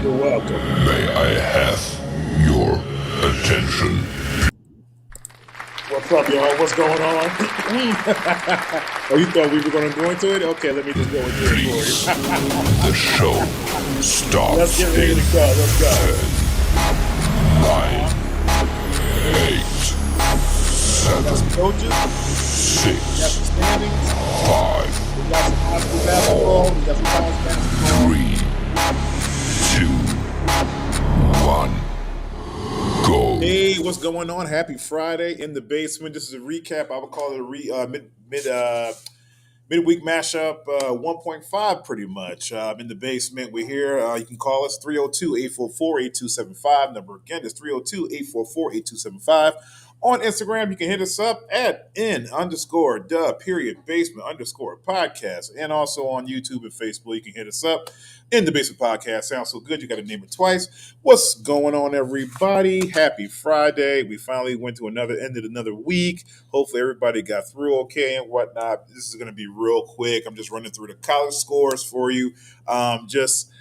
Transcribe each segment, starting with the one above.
You're welcome. May I have your attention? What's up, y'all? What's going on? Oh, you thought we were going to go into it? Okay, let me just go into it for Please, you. the show Let's starts get ready in to go. Let's go. 9, 8, We got 7, some coaches. We got 6, some standings. 5, We got some high school basketball. We got some college basketball. 3, 2, 1, go. Hey, what's going on? Happy Friday in the basement. This is a recap. I would call it a midweek mashup 1.5 pretty much. In the basement, we're here. You can call us 302-844-8275. Number again is 302-844-8275. On Instagram, you can hit us up at n_the_basement_podcast. And also on YouTube and Facebook, you can hit us up in the basement podcast. Sounds so good. You got to name it twice. What's going on, everybody? Happy Friday. We finally went to ended another week. Hopefully everybody got through okay and whatnot. This is going to be real quick. I'm just running through the college scores for you. Just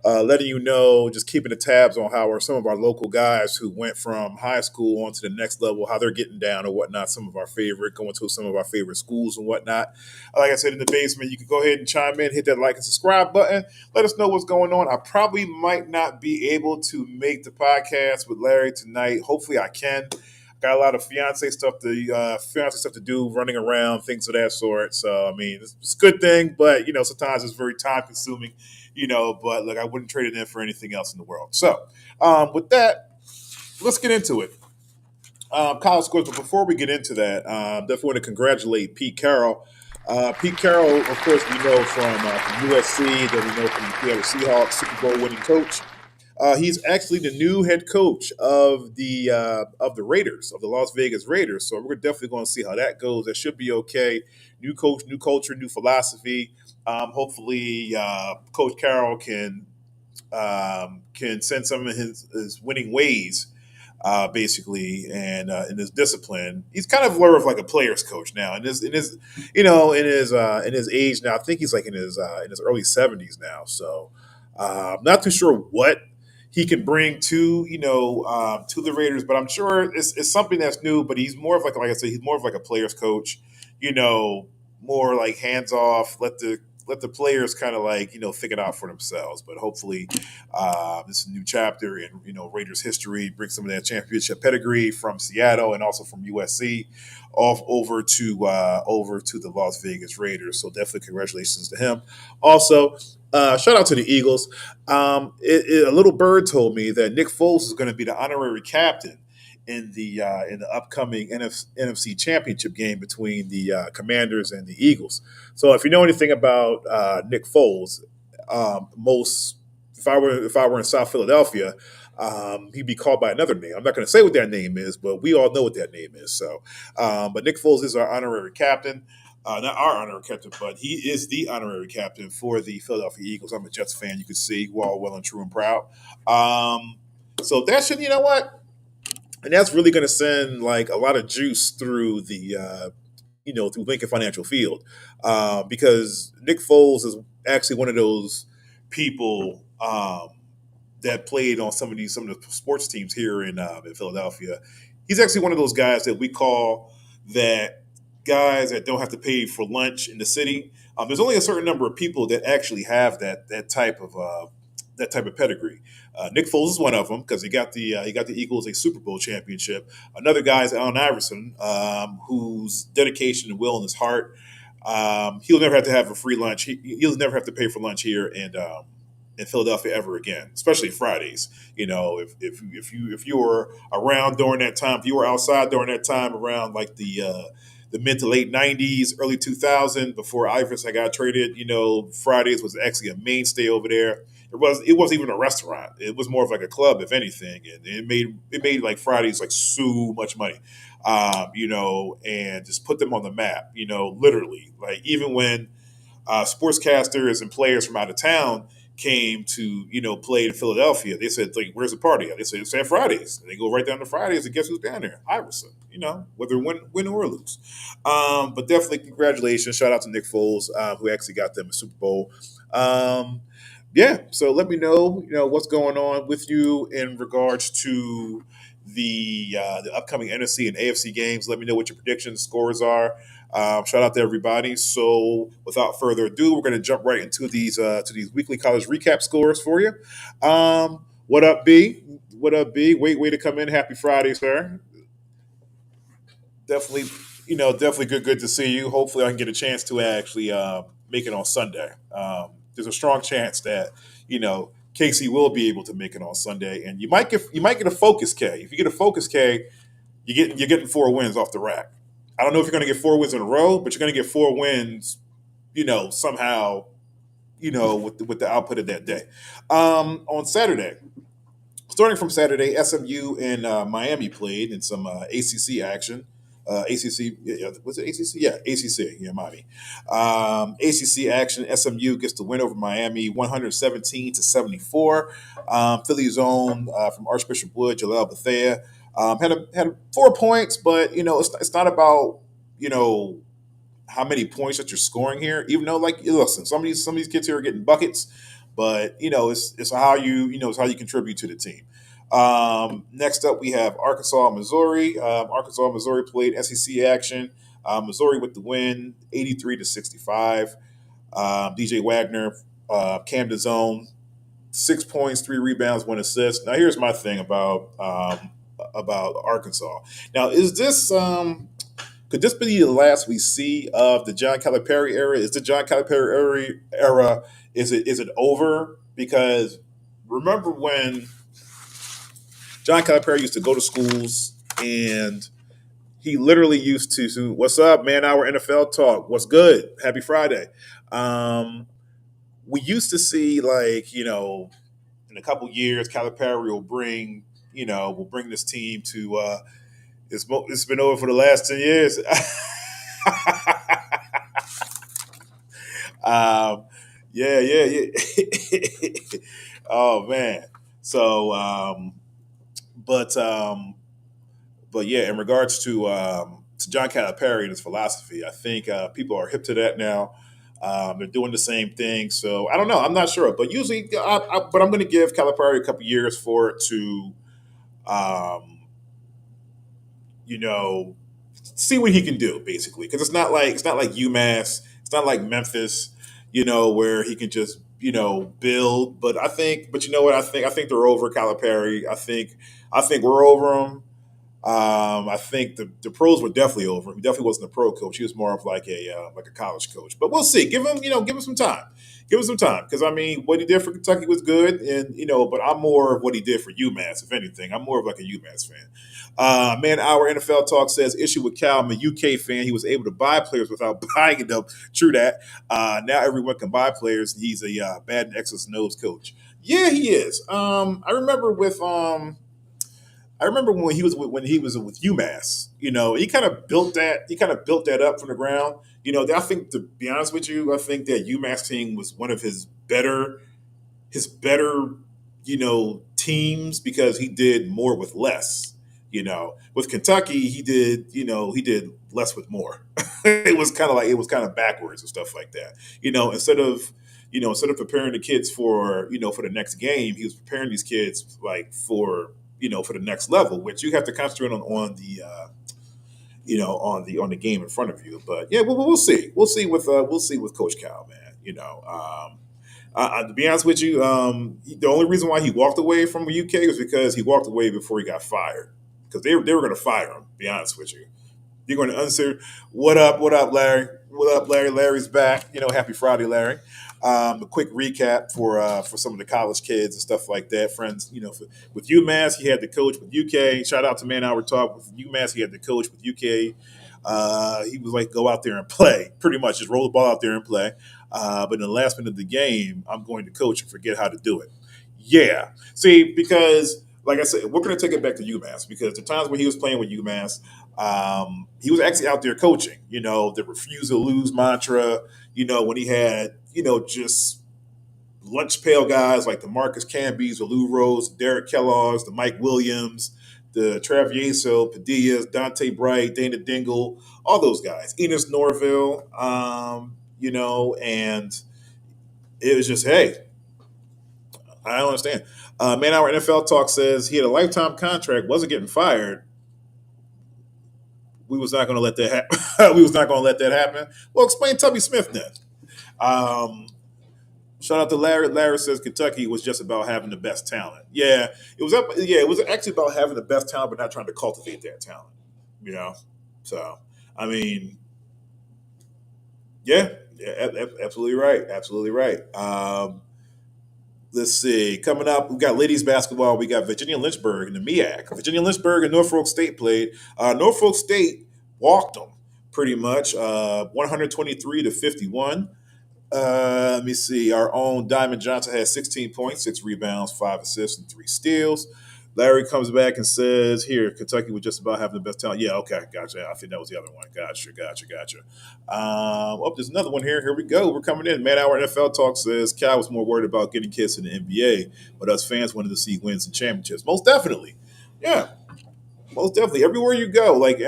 letting you know, just keeping the tabs on how are some of our local guys who went from high school on to the next level, how they're getting down or whatnot. Some of our favorite, going to some of our favorite schools and whatnot. Like I said, in the basement, you can go ahead and chime in, hit that like and subscribe button. Let us know what's going on. I probably might not be able to make the podcast with Larry tonight. Hopefully I can. Got a lot of fiance stuff to do, running around, things of that sort. So I mean, it's a good thing, but sometimes it's very time consuming. But look, I wouldn't trade it in for anything else in the world. So with that, let's get into it. College scores, but before we get into that, definitely want to congratulate Pete Carroll. Pete Carroll, of course, we know from USC, that we know from the Seattle Seahawks, Super Bowl winning coach. He's actually the new head coach of the Raiders, of the Las Vegas Raiders. So we're definitely going to see how that goes. That should be okay. New coach, new culture, new philosophy. Hopefully, Coach Carroll can send some of his winning ways, basically, and in his discipline. He's kind of more of like a player's coach now. In his age now. I think he's like in his early 70s now. So not too sure what he can bring to the Raiders, but I'm sure it's something that's new. But he's more of like I said, he's more of like a player's coach. More like hands off. Let the players kind of like figure it out for themselves. But hopefully, this is a new chapter in Raiders history. Bring some of that championship pedigree from Seattle and also from USC off over to the Las Vegas Raiders. So definitely congratulations to him. Also, shout out to the Eagles. A little bird told me that Nick Foles is going to be the honorary captain in the upcoming NFC Championship game between the Commanders and the Eagles. So if you know anything about Nick Foles, most if I were in South Philadelphia, he'd be called by another name. I'm not going to say what that name is, but we all know what that name is. So, but Nick Foles is our honorary captain. Not our honorary captain, but he is the honorary captain for the Philadelphia Eagles. I'm a Jets fan. You can see we're all well and true and proud. So that should, you know what? And that's really going to send like a lot of juice through through Lincoln Financial Field, because Nick Foles is actually one of those people that played on some of the sports teams here in Philadelphia. He's actually one of those guys that we call that guys that don't have to pay for lunch in the city. There's only a certain number of people that actually have that type of pedigree. Nick Foles is one of them because he got the Eagles a Super Bowl championship. Another guy is Allen Iverson, whose dedication and will in his heart. He'll never have to have a free lunch. He'll never have to pay for lunch here in Philadelphia ever again, especially Fridays. If you were around during that time, if you were outside during that time around like the mid to late 90s, early 2000, before Iverson got traded, Fridays was actually a mainstay over there. It wasn't even a restaurant. It was more of like a club, if anything, and it made like Fridays like so much money, and just put them on the map, literally. Like even when sportscasters and players from out of town came to play in Philadelphia, they said like, "Where's the party?" They said it's at Fridays, and they go right down to Fridays, and guess who's down there? Iverson. Whether win or lose. But definitely congratulations, shout out to Nick Foles, who actually got them a Super Bowl. yeah, so let me know, what's going on with you in regards to the upcoming NFC and AFC games. Let me know what your predictions, scores are. Shout out to everybody. So, without further ado, we're going to jump right into these weekly college recap scores for you. What up, B? What up, B? Way to come in. Happy Friday, sir. Definitely, definitely good to see you. Hopefully, I can get a chance to actually make it on Sunday. There's a strong chance that Casey will be able to make it on Sunday, and you might get a Focus K. If you get a Focus K, you're getting 4 wins off the rack. I don't know if you're going to get 4 wins in a row, but you're going to get 4 wins, somehow, with the output of that day. On Saturday, starting from Saturday, SMU and Miami played in some ACC action. ACC, was it ACC? Yeah, ACC. Yeah, Miami. ACC action. SMU gets the win over Miami, 117-74. Philly's own from Archbishop Wood, Jaleel Bethea, had 4 points, but it's not about you know how many points that you're scoring here. Even though, like, listen, some of these kids here are getting buckets, but it's how it's how you contribute to the team. Next up, we have Arkansas, Missouri. Arkansas, Missouri played SEC action. Missouri with the win, 83-65. DJ Wagner, Camden Zone, 6 points, 3 rebounds, 1 assist. Now, here's my thing about Arkansas. Now, could this be the last we see of the John Calipari era? Is the John Calipari era is it over? Because remember when John Calipari used to go to schools and he literally used to, "What's up, man? Our NFL talk. What's good? Happy Friday." Um, we used to see, like, in a couple years, Calipari will bring this team to. It's been over for the last 10 years. um, yeah. Oh man. So, but yeah, in regards to John Calipari and his philosophy, I think people are hip to that now. They're doing the same thing, so I don't know. I'm not sure, but usually, but I'm going to give Calipari a couple years for it to, um, you know, see what he can do, basically, because it's not like UMass, it's not like Memphis, where he can just build. But you know what? I think they're over Calipari. I think we're over him. I think the pros were definitely over him. He definitely wasn't a pro coach. He was more of like a college coach. But we'll see. Give him some time. Give him some time, because I mean, what he did for Kentucky was good, and but I'm more of what he did for UMass. If anything, I'm more of like a UMass fan. Man, our NFL talk says issue with Cal. I'm a UK fan. He was able to buy players without buying them. True that. Now everyone can buy players. He's a bad and X's and O's coach. Yeah, he is. I remember when he was with UMass. He kind of built that. He kind of built that up from the ground. I think, to be honest with you, I think that UMass team was one of his better teams, because he did more with less. With Kentucky, he did less with more. It was kind of backwards and stuff like that. Instead of preparing the kids for the next game, he was preparing these kids like for the next level, which you have to concentrate on the game in front of you. But yeah, we'll see. We'll see with Coach Cal, man. To be honest with you, the only reason why he walked away from the UK was because he walked away before he got fired, because they were going to fire him. To be honest with you, you're going to answer, "What up? What up, Larry? What up, Larry? Larry's back." Happy Friday, Larry. A quick recap for some of the college kids and stuff like that, friends. With UMass, he had the coach. With UK, shout out to Man Hour Talk. With UMass, he had the coach. With UK, he was like, go out there and play. Pretty much, just roll the ball out there and play. But in the last minute of the game, I'm going to coach and forget how to do it. Yeah. See, because like I said, we're going to take it back to UMass, because the times when he was playing with UMass, he was actually out there coaching. The refuse to lose mantra. When he had just lunch pail guys like the Marcus Camby's, the Lou Rose, Derek Kellogg's, the Mike Williams, the Travieso, Padillas, Dante Bright, Dana Dingle, all those guys, Enos Norville, and it was just, hey, I don't understand. Man Hour NFL Talk says he had a lifetime contract, wasn't getting fired. We was not going to let that happen. We was not going to let that happen. Well, explain Tubby Smith then. Um, Shout out to Larry. Larry says Kentucky was just about having the best talent. Yeah, it was up. Yeah, it was actually about having the best talent, but not trying to cultivate that talent. You know, so I mean, yeah, yeah, absolutely right, absolutely right. Let's see. Coming up, we got ladies basketball. We got Virginia Lynchburg and the MEAC. Virginia Lynchburg and Norfolk State played. Norfolk State walked them pretty much, 123-51. Let me see. Our own Diamond Johnson had 16 points, 6 rebounds, 5 assists, and 3 steals. Larry comes back and says, "Here, Kentucky was just about having the best talent." Yeah, okay, gotcha. I think that was the other one. Gotcha. Oh, there's another one here. Here we go. We're coming in. Man Hour NFL Talk says Cal was more worried about getting kids in the NBA, but us fans wanted to see wins and championships. Most definitely. Yeah, most definitely. Everywhere you go, like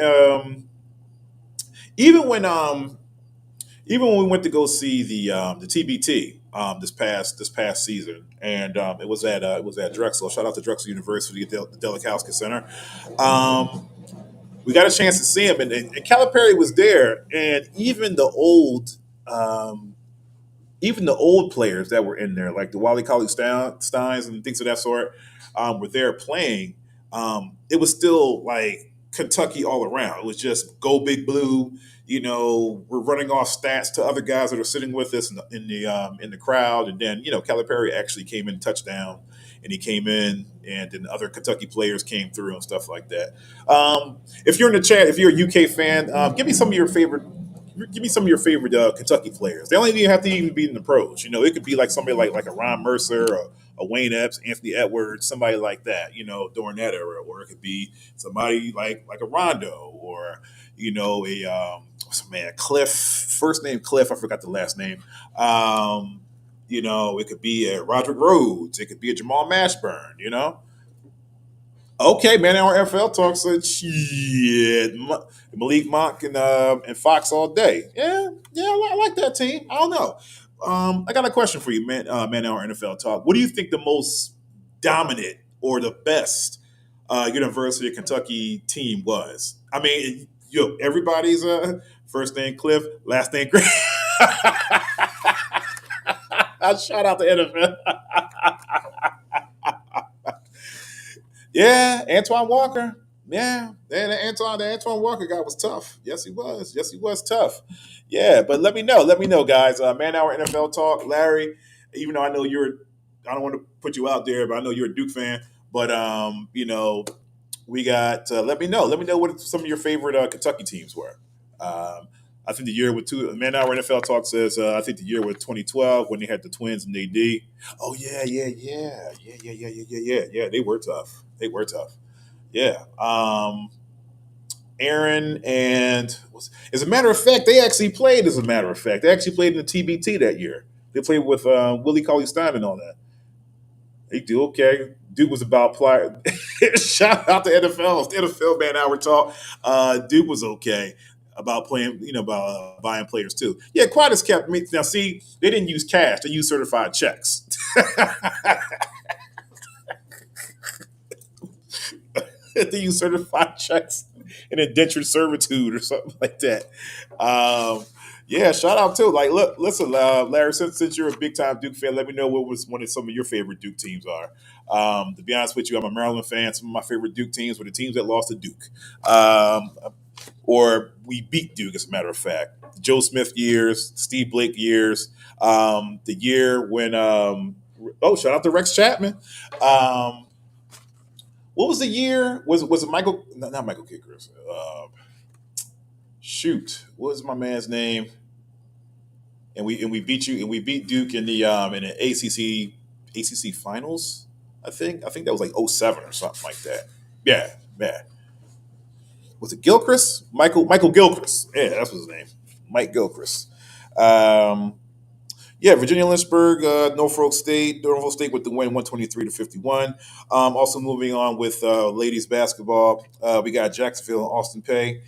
even when even when we went to go see the TBT this past season, and it was at Drexel. Shout out to Drexel University, the Delikowski Center. Um, we got a chance to see him, and Calipari was there, and even the old players that were in there, like the Wally Cauley Steins and things of that sort, were there playing. It was still like Kentucky all around. It was just go big blue. We're running off stats to other guys that are sitting with us in the crowd, and then Calipari actually came in touchdown, and he came in, and then other Kentucky players came through and stuff like that. If you're in the chat, if you're a UK fan, give me some of your favorite Kentucky players. They don't even have to even be in the pros. It could be like somebody like a Ron Mercer or a Wayne Epps, Anthony Edwards, somebody like that. During that era, or it could be somebody like a Rondo, or what's the man Cliff, first name Cliff, I forgot the last name. It could be a Roderick Rhodes, it could be a Jamal Mashburn. Okay, man, our NFL talk said shit. Malik Monk and Fox all day. Yeah, yeah, I like that team. I don't know. I got a question for you, man. Man, our NFL talk. What do you think the most dominant or the best University of Kentucky team was? I mean, everybody's first name Cliff, last name Grant. Shout out to NFL. Yeah, Antoine Walker. Yeah, the Antoine Walker guy was tough. Yes, he was. Yes, he was tough. Yeah, but let me know. Let me know, guys. Man Hour NFL Talk, Larry. Even though I don't want to put you out there, but I know you're a Duke fan. But we got. Let me know. Let me know what some of your favorite Kentucky teams were. I think the year with two. Man Hour NFL Talk says. I think the year was 2012 when they had the Twins and AD. Oh yeah. They were tough. They were tough. Yeah. Aaron and as a matter of fact, they actually played. As a matter of fact, they actually played in the TBT that year. They played with Willie Cauley Stein and all that. They do okay. Duke was about play. Shout out to NFL. NFL man hour talk. Duke was okay about playing. About buying players too. Yeah, Quadis kept me. Now see, they didn't use cash. They used certified checks. They use certified checks and indentured servitude or something like that. Yeah, shout out too. Like, look, listen, Larry, since you're a big time Duke fan, let me know what was one of some of your favorite Duke teams are. To be honest with you, I'm a Maryland fan. Some of my favorite Duke teams were the teams that lost to Duke, or we beat Duke, as a matter of fact. Joe Smith years, Steve Blake years, the year when shout out to Rex Chapman. What was the year? Was it Michael? No, not Michael Kickers. Shoot, what was my man's name? And we beat you, and we beat Duke in the ACC finals. I think that was like '07 or something like that. Yeah, yeah. Was it Gilchrist? Michael Gilchrist. Yeah, that's his name. Mike Gilchrist. Um, Yeah, Virginia Lynchburg, Norfolk State with the win, 123-51. Also moving on with ladies basketball, we got Jacksonville and Austin Pay.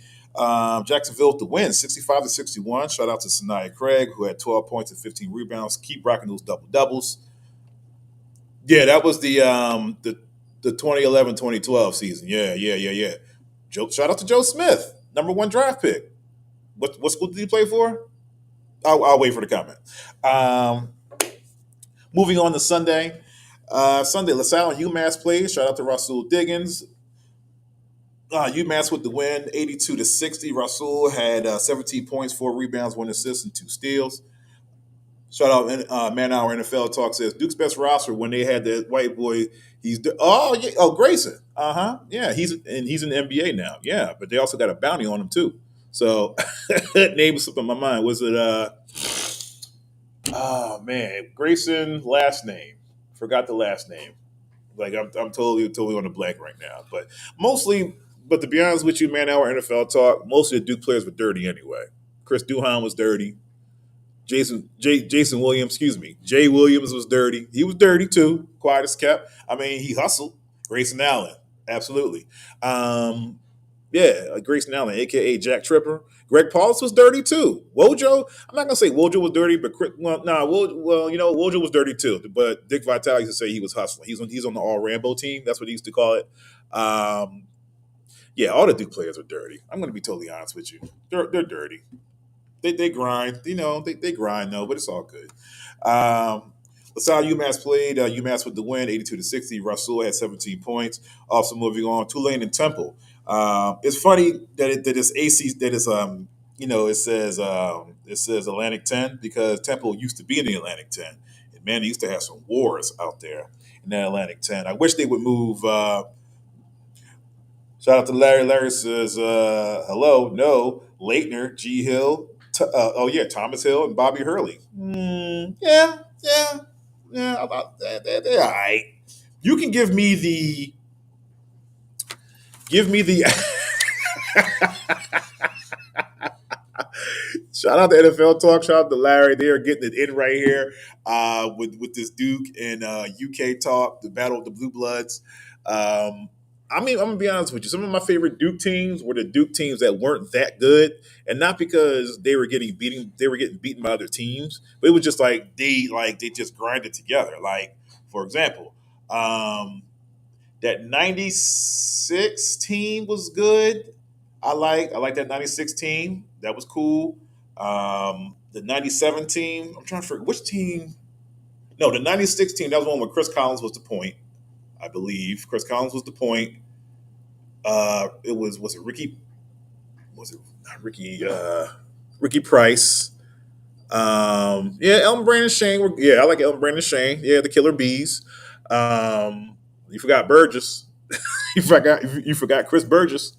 Jacksonville with the win, 65-61. Shout out to Sanaya Craig, who had 12 points and 15 rebounds. Keep rocking those double doubles. Yeah, that was the 2011-2012 season. Yeah, yeah, yeah, yeah. Shout out to Joe Smith, number one draft pick. What school did he play for? I'll wait for the comment. Um, moving on to Sunday. Sunday, LaSalle and UMass played. Shout out to Russell Diggins. UMass with the win, 82-60. Russell had 17 points, 4 rebounds, 1 assist, and 2 steals. Shout out, Man Hour NFL Talk says Duke's best roster when they had that white boy. Oh yeah, oh Grayson. Yeah, he's in the NBA now. Yeah, but they also got a bounty on him too. So that name slipped on my mind. Was it oh man, Grayson last name? Forgot the last name. Like I'm totally on the blank right now. But mostly, but to be honest with you, Man Hour NFL Talk, most of the Duke players were dirty anyway. Chris Duhon was dirty. Jason Williams, excuse me. Jay Williams was dirty. He was dirty too. Quiet as kept. I mean, he hustled. Grayson Allen, absolutely. Um, yeah, Grayson Allen, aka Jack Tripper. Greg Paulus was dirty too. Wojo, I'm not gonna say Wojo was dirty, but Wojo was dirty too. But Dick Vitale used to say he was hustling. He's on the All Rambo team. That's what he used to call it. Um, yeah, all the Duke players are dirty. I'm gonna be totally honest with you. They're dirty. They grind, they grind though, but it's all good. LaSalle UMass played. UMass with the win, 82-60. Russell had 17 points. Also moving on, Tulane and Temple. It's funny that it's AC that is it says Atlantic 10 because Temple used to be in the Atlantic 10, and man, they used to have some wars out there in that Atlantic 10. I wish they would move. Shout out to Larry. Larry says, hello, no, Leitner, G. Hill, oh yeah, Thomas Hill and Bobby Hurley. Yeah, yeah, yeah. They're all right. You can give me the shout out to NFL Talk. Shout out to Larry. They are getting it in right here with this Duke and UK Talk, the Battle of the Blue Bloods. I mean, I'm gonna be honest with you. Some of my favorite Duke teams were the Duke teams that weren't that good, and not because they were getting beaten by other teams, but it was just like they just grinded together. Like for example, that '96 team was good. I like that '96 team. That was cool. The '97 team. I'm trying to figure which team. No, the '96 team. That was one where Chris Collins was the point. I believe Chris Collins was the point. It was it Ricky? Was it not Ricky? Ricky Price. Yeah, Elton Brandon Shane. Yeah, I like Elton Brandon Shane. Yeah, the Killer Bees. You forgot Burgess. you forgot Chris Burgess.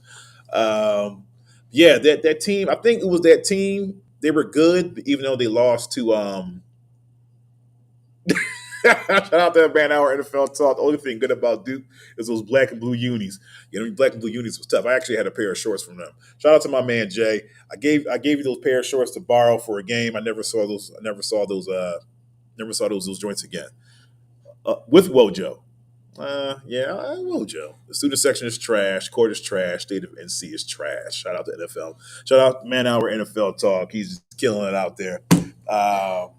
Yeah, that team. I think it was that team. They were good, even though they lost to. Shout out to that Man Hour NFL Talk. The only thing good about Duke is those black and blue unis. Black and blue unis was tough. I actually had a pair of shorts from them. Shout out to my man Jay. I gave you those pair of shorts to borrow for a game. I never saw those. I never saw those. Never saw those joints again. With Wojo. Yeah, Wojo. The student section is trash. Court is trash. State of NC is trash. Shout out to NFL. Shout out to Man Hour NFL Talk. He's just killing it out there. Uh,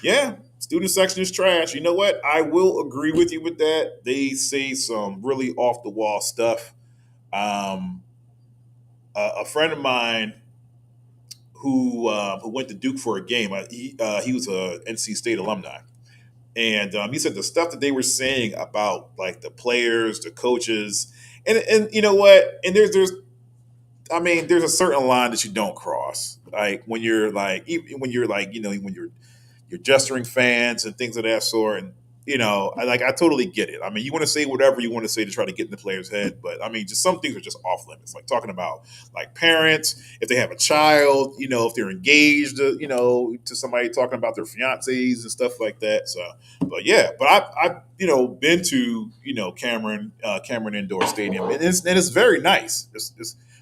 yeah, student section is trash. You know what? I will agree with you with that. They say some really off the wall stuff. Um, a friend of mine who went to Duke for a game. He was a NC State alumni, and he said the stuff that they were saying about like the players, the coaches, and you know what? And there's I mean, there's a certain line that you don't cross. Like when you're like, even when you're like, when you're gesturing fans and things of that sort. And I totally get it. I mean, you want to say whatever you want to say to try to get in the player's head, but I mean, just some things are just off limits. Like talking about like parents, if they have a child, if they're engaged, to somebody talking about their fiancés and stuff like that. So, but yeah, but I've been to Cameron Indoor Stadium, and it's very nice.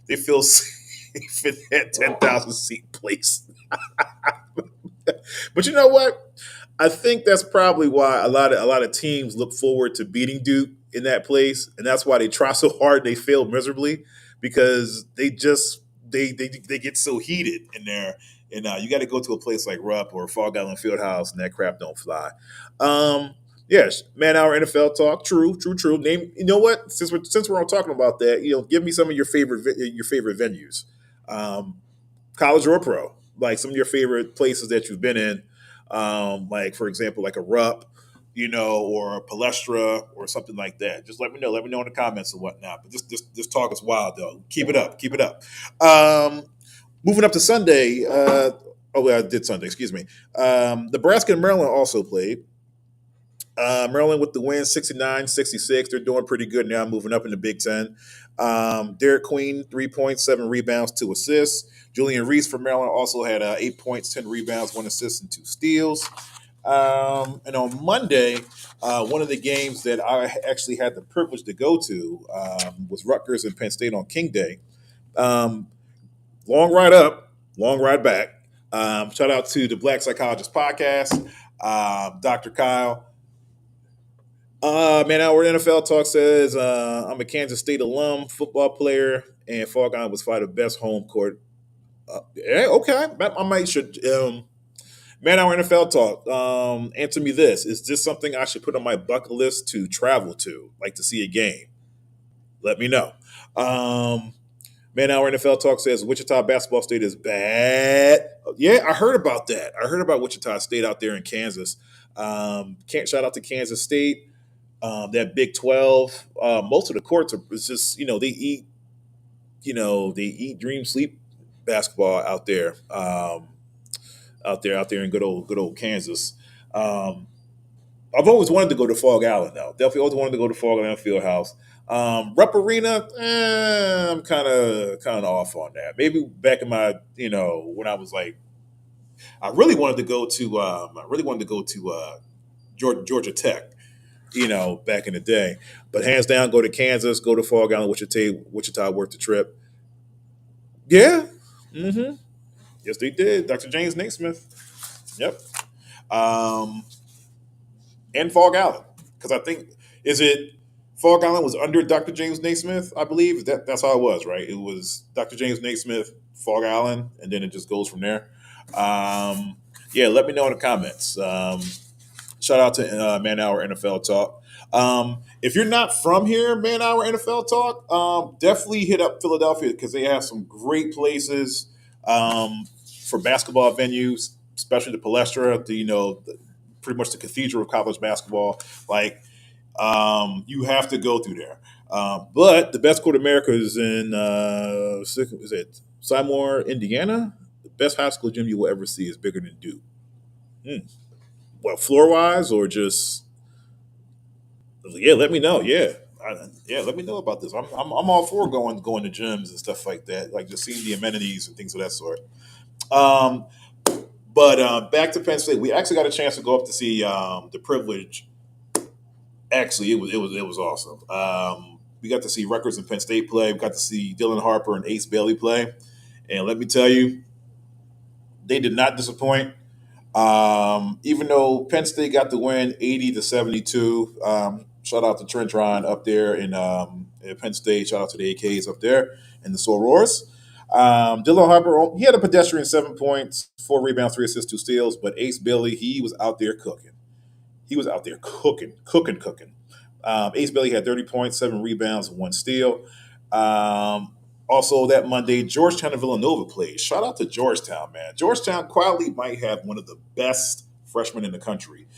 They feel safe in that 10,000 seat place. But you know what? I think that's probably why a lot of teams look forward to beating Duke in that place, and that's why they try so hard. They fail miserably because they get so heated in there, and you got to go to a place like Rupp or Fog Island Fieldhouse, and that crap don't fly. Um, Yes, man hour NFL talk. True, true, true. Name. You know what? Since we're all talking about that, give me some of your favorite venues, um, college or pro. Like some of your favorite places that you've been in. Like for example, like a Rupp, or a Palestra or something like that. Just let me know. Let me know in the comments and whatnot. But this talk is wild though. Keep it up. Keep it up. Um, moving up to Sunday. I did Sunday. Excuse me. Nebraska and Maryland also played. Maryland with the win, 69-66. They're doing pretty good now, moving up in the Big Ten. Derek Queen, 3 points, 7 rebounds, 2 assists. Julian Reese from Maryland also had 8 points, 10 rebounds, 1 assist, and 2 steals. And on Monday, one of the games that I actually had the privilege to go to was Rutgers and Penn State on King Day. Um, long ride up, long ride back. Shout out to the Black Psychologist Podcast, Dr. Kyle. Man, our NFL talk says I'm a Kansas State alum, football player, and Fall Guy was probably the best home court. Yeah, okay, I might should. Man, our NFL talk. Answer me this: is this something I should put on my bucket list to travel to, like to see a game? Let me know. Um, Man, our NFL talk says Wichita basketball state is bad. Yeah, I heard about that. I heard about Wichita State out there in Kansas. Can't shout out to Kansas State. That Big 12, most of the courts are it's just they eat, dream, sleep basketball out there, out there in good old Kansas. Um, I've always wanted to go to Fog Island though. Definitely always wanted to go to Fog Island Field House. Rupp Arena, I'm kind of off on that. Maybe back in my when I was like, I really wanted to go to Georgia Tech, back in the day. But hands down, go to Kansas, go to Fog Island, Wichita worth the trip. Yeah. Mm-hmm. Yes, they did. Dr. James Naismith. Yep. Um, and Fog Island. Because I think, is it Fog Island was under Dr. James Naismith, I believe? That's how it was, right? It was Dr. James Naismith, Fog Island, and then it just goes from there. Yeah, let me know in the comments. Shout out to Man Hour NFL Talk. If you're not from here, Man Hour NFL Talk, definitely hit up Philadelphia because they have some great places for basketball venues, especially the Palestra, pretty much the cathedral of college basketball. Like, you have to go through there. But the best court in America is in, is it Seymour, Indiana? The best high school gym you will ever see is bigger than Duke. Hmm. Well, floor wise or just yeah, let me know. Yeah, yeah, let me know about this. I'm all for going to gyms and stuff like that, like just seeing the amenities and things of that sort. Um, but back to Penn State, we actually got a chance to go up to see the privilege. Actually, it was awesome. We got to see Rutgers and Penn State play. We got to see Dylan Harper and Ace Bailey play, and let me tell you, they did not disappoint. Even though Penn State got the win 80-72, shout out to Trent Ryan up there in Penn State. Shout out to the AKs up there and the Sorors. Dylan Harper, he had a pedestrian 7 points, 4 rebounds, 3 assists, 2 steals, but Ace Billy, he was out there cooking. He was out there cooking. Ace Bailey had 30 points, 7 rebounds, 1 steal. Also, that Monday, Georgetown and Villanova played. Shout out to Georgetown, man. Georgetown quietly might have one of the best freshmen in the country.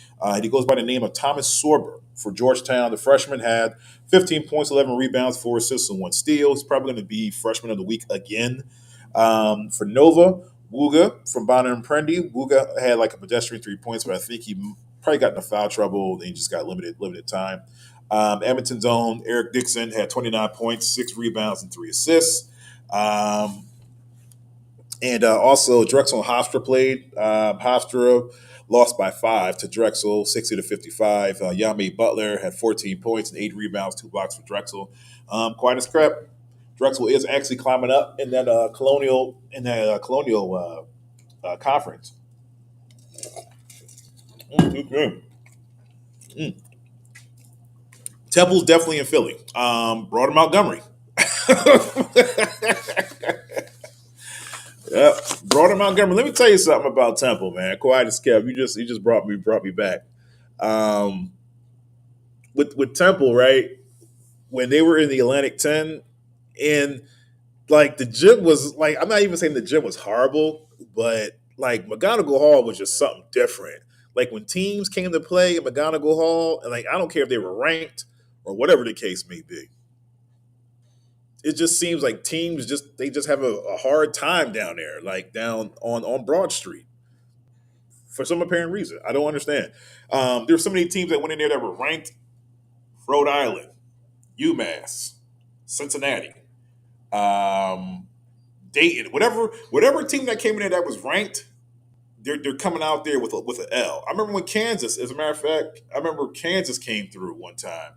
He goes by the name of Thomas Sorber for Georgetown. The freshman had 15 points, 11 rebounds, 4 assists, and 1 steal. He's probably going to be freshman of the week again. For Nova, Wooga from Bonner and Prendy. Wooga had like a pedestrian 3 points, but I think he probably got into foul trouble and he just got limited time. Edmonton's own Eric Dixon had 29 points, 6 rebounds, and 3 assists. And also Drexel and Hofstra played. Hofstra lost by 5 to Drexel, 60-55. Yami Butler had 14 points and 8 rebounds, 2 blocks for Drexel. Quite a scrap. Drexel is actually climbing up in that colonial conference. Mm. Temple's definitely in Philly. Brought to Montgomery. Yeah, brought to Montgomery. Let me tell you something about Temple, man. Quiet as kept. You just brought me back. Um, with Temple, right? When they were in the Atlantic 10, and like the gym was like, I'm not even saying the gym was horrible, but like McGonigal Hall was just something different. Like when teams came to play at McGonigal Hall, and like I don't care if they were ranked or whatever the case may be, it just seems like teams just have a hard time down there, like down on Broad Street for some apparent reason. I don't understand. There's so many teams that went in there that were ranked: Rhode Island, UMass, Cincinnati, um, Dayton, whatever team that came in there that was ranked, they're coming out there with an L. I remember when Kansas, as a matter of fact, I remember Kansas came through one time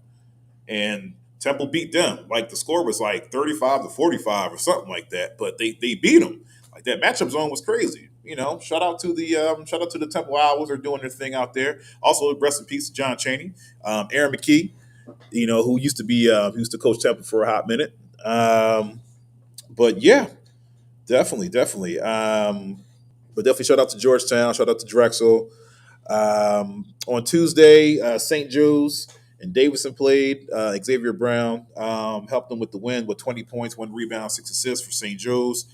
and Temple beat them. Like the score was like 35-45 or something like that, but they beat them. Like that matchup zone was crazy. Shout out to the Temple Owls. They're doing their thing out there. Also, rest in peace, to John Chaney, Aaron McKee. Who who used to coach Temple for a hot minute. But yeah, definitely. But definitely shout out to Georgetown. Shout out to Drexel. On Tuesday, St. Joe's and Davidson played. Xavier Brown helped them with the win with 20 points, 1 rebound, 6 assists for St. Joe's.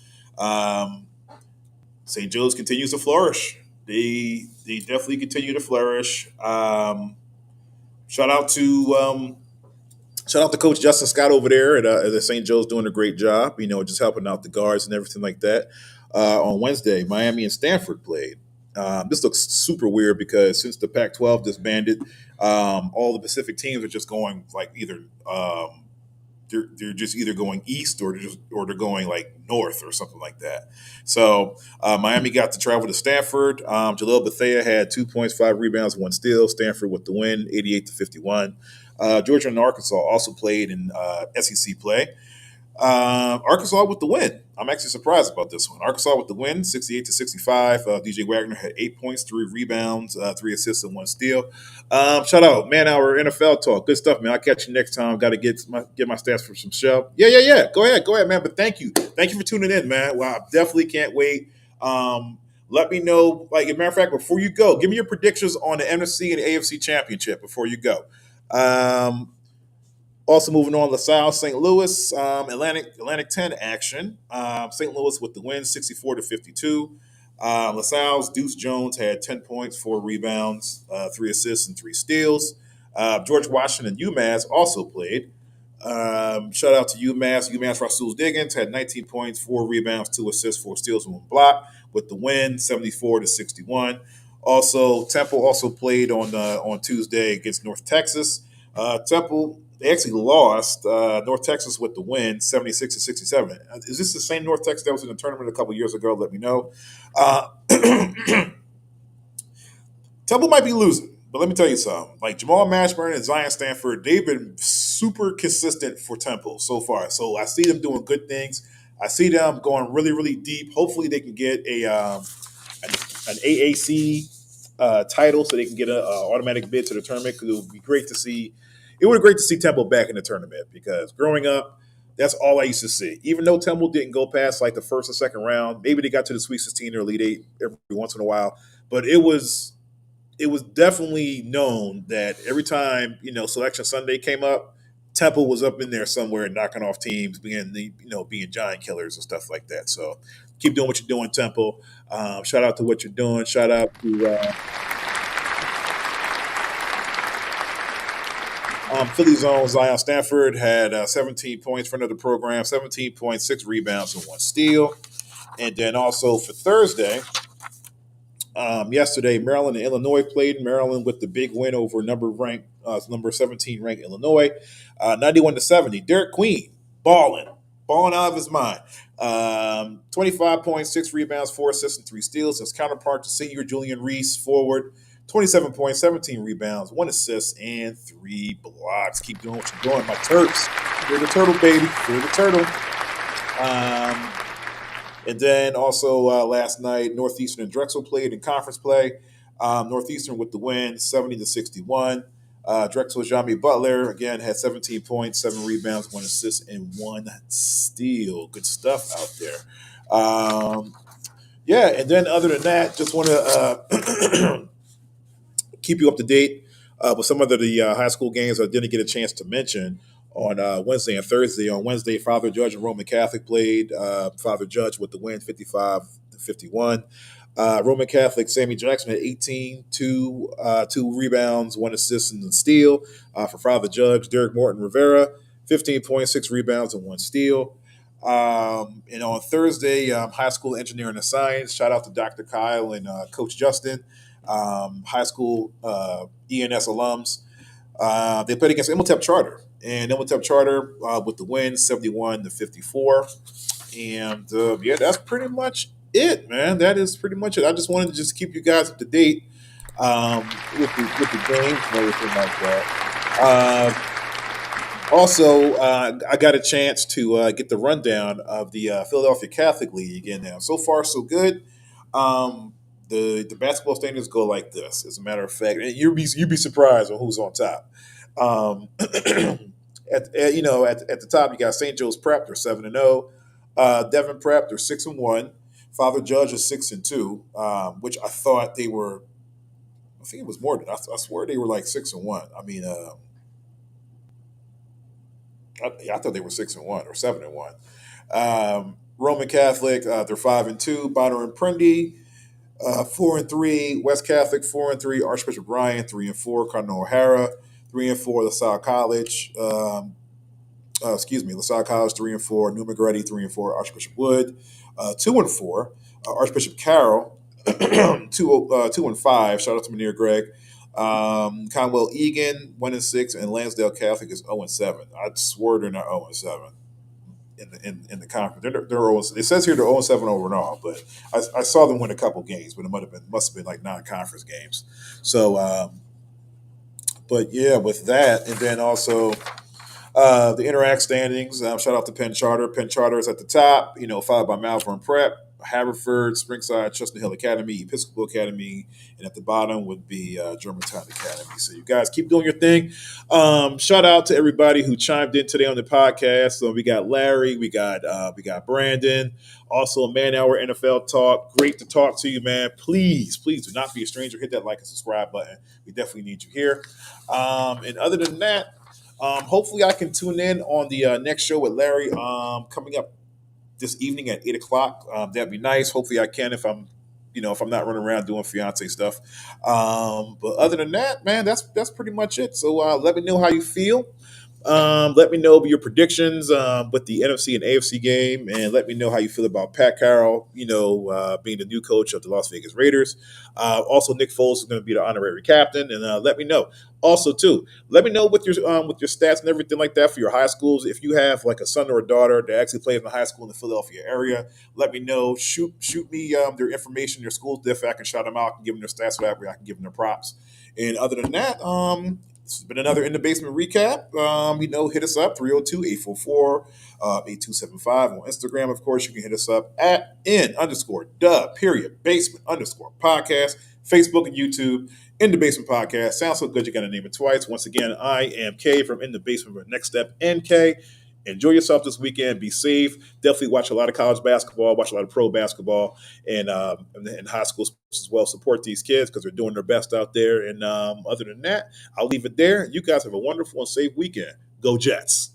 St. Joe's continues to flourish. They definitely continue to flourish. Shout out to Coach Justin Scott over there at St. Joe's, doing a great job. Just helping out the guards and everything like that. On Wednesday, Miami and Stanford played. This looks super weird because since the Pac-12 disbanded, all the Pacific teams are just going like either they're just either going east or they're going like north or something like that. So Miami got to travel to Stanford. Jaleel Bethea had 2 points, 5 rebounds, 1 steal. Stanford with the win, 88-51. Georgia and Arkansas also played in SEC play. Arkansas with the win. I'm actually surprised about this one. Arkansas with the win, 68-65. DJ Wagner had 8 points, 3 rebounds, 3 assists, and 1 steal. Shout out, Man Hour NFL Talk. Good stuff, man. I'll catch you next time. Got to get my stats for some show. Yeah. Go ahead, man. But thank you for tuning in, man. Well, I definitely can't wait. Let me know. Like, as a matter of fact, before you go, give me your predictions on the NFC and AFC Championship before you go. Also moving on, LaSalle, St. Louis, Atlantic 10 action. St. Louis with the win, 64-52. LaSalle's Deuce Jones had 10 points, 4 rebounds, 3 assists, and 3 steals. George Washington and UMass also played. Shout out to UMass. UMass Rasul Diggins had 19 points, 4 rebounds, 2 assists, 4 steals, and 1 block with the win, 74-61. Also, Temple also played on Tuesday against North Texas. Temple, they actually lost. North Texas with the win, 76-67. Is this the same North Texas that was in the tournament a couple years ago? Let me know. Temple might be losing, but let me tell you something. Like Jamal Mashburn and Zion Stanford, they've been super consistent for Temple so far. So I see them doing good things. I see them going really, really deep. Hopefully, they can get an AAC title, so they can get an automatic bid to the tournament. Because it would be great to see. It would be great to see Temple back in the tournament because growing up, that's all I used to see. Even though Temple didn't go past like the first or second round, maybe they got to the Sweet 16 or Elite Eight every once in a while. But it was definitely known that every time Selection Sunday came up, Temple was up in there somewhere knocking off teams, being giant killers and stuff like that. So keep doing what you're doing, Temple. Shout out to what you're doing. Shout out to Philly Zone. Zion Stanford had 17 points for another program, 17 points, 6 rebounds, and 1 steal. And then also for Thursday, yesterday, Maryland and Illinois played. Maryland with the big win over number 17 ranked Illinois, 91-70. Derek Queen balling out of his mind. 25 points, 6 rebounds, 4 assists, and 3 steals. His counterpart to senior Julian Reese, forward, 27 points, 17 rebounds, 1 assist, and 3 blocks. Keep doing what you're doing, my Terps. You're the turtle, baby. You're the turtle. And then also last night, Northeastern and Drexel played in conference play. Northeastern with the win, 70-61. Drexel's Jami Butler, again, had 17 points, 7 rebounds, 1 assist, and 1 steal. Good stuff out there. And then other than that, just want to keep you up to date But some of the high school games I didn't get a chance to mention on Wednesday and Thursday. On Wednesday, Father Judge and Roman Catholic played. Father Judge with the win, 55-51. Roman Catholic Sammy Jackson had 18, two rebounds, one assist, and a steal. For Father Judge, Derek Morton Rivera, 15.6 rebounds and one steal. And on Thursday, high school engineering and science. Shout out to Dr. Kyle and Coach Justin, high school ENS alums. They played against Imhotep Charter, and Imhotep Charter with the win, 71-54. And yeah, that's pretty much it, man. That is pretty much it. I just wanted to just keep you guys up to date with the games and everything like that. Also, I got a chance to get the rundown of the Philadelphia Catholic League again. Now, so far so good. The basketball standings go like this. As a matter of fact, and you'd be surprised on who's on top. Um, at the top, you got St. Joe's Prep. They're 7-0. Devon Prep. They're 6-1. Father Judge is 6-2, which I thought they were. I think it was more than I swear they were like 6-1. I mean, I thought they were 6-1 or 7-1. Roman Catholic, they're 5-2. Bonner and Prendy, 4-3. West Catholic, 4-3. Archbishop Ryan, 3-4. Cardinal O'Hara, 3-4. LaSalle College, LaSalle College, 3-4. New McGrady, 3-4. Archbishop Wood, 2-4. Archbishop Carroll, 2-5. Shout out to Manir Gregg. Conwell Egan 1-6, and Lansdale Catholic is 0-7. I swore they're not 0-7 in the conference. They're 0. It says here they're 0-7 overall, but I saw them win a couple games, but it must have been like non-conference games. So, but yeah, with that, and then also the Interact standings. Shout out to Penn Charter. Penn Charter is at the top, followed by Malvern Prep, Haverford, Springside, Chestnut Hill Academy, Episcopal Academy, and at the bottom would be Germantown Academy. So you guys keep doing your thing. Shout out to everybody who chimed in today on the podcast. So we got Larry, we got Brandon, also Man Hour NFL Talk. Great to talk to you, man. Please do not be a stranger. Hit that like and subscribe button. We definitely need you here. And other than that, hopefully I can tune in on the next show with Larry coming up this evening at 8 o'clock. That'd be nice. Hopefully I can if I'm not running around doing fiance stuff. But other than that, man, that's pretty much it. So let me know how you feel. Let me know your predictions with the NFC and AFC game, and let me know how you feel about Pat Carroll, being the new coach of the Las Vegas Raiders. Also, Nick Foles is going to be the honorary captain, and let me know. Also, too, let me know with your stats and everything like that for your high schools. If you have like a son or a daughter that actually plays in a high school in the Philadelphia area, let me know. Shoot me their information, their schools, if I can shout them out and give them their stats, so that way I can give them their props. And other than that, this has been another In the Basement recap. Hit us up 302-844-8275 on Instagram. Of course, you can hit us up at in_the_basement_ podcast, Facebook and YouTube. In the Basement Podcast. Sounds so good you got to name it twice. Once again, I am Kay from In the Basement for Next Step NK. Enjoy yourself this weekend. Be safe. Definitely watch a lot of college basketball, watch a lot of pro basketball, and high school sports as well. Support these kids because they're doing their best out there. And other than that, I'll leave it there. You guys have a wonderful and safe weekend. Go Jets.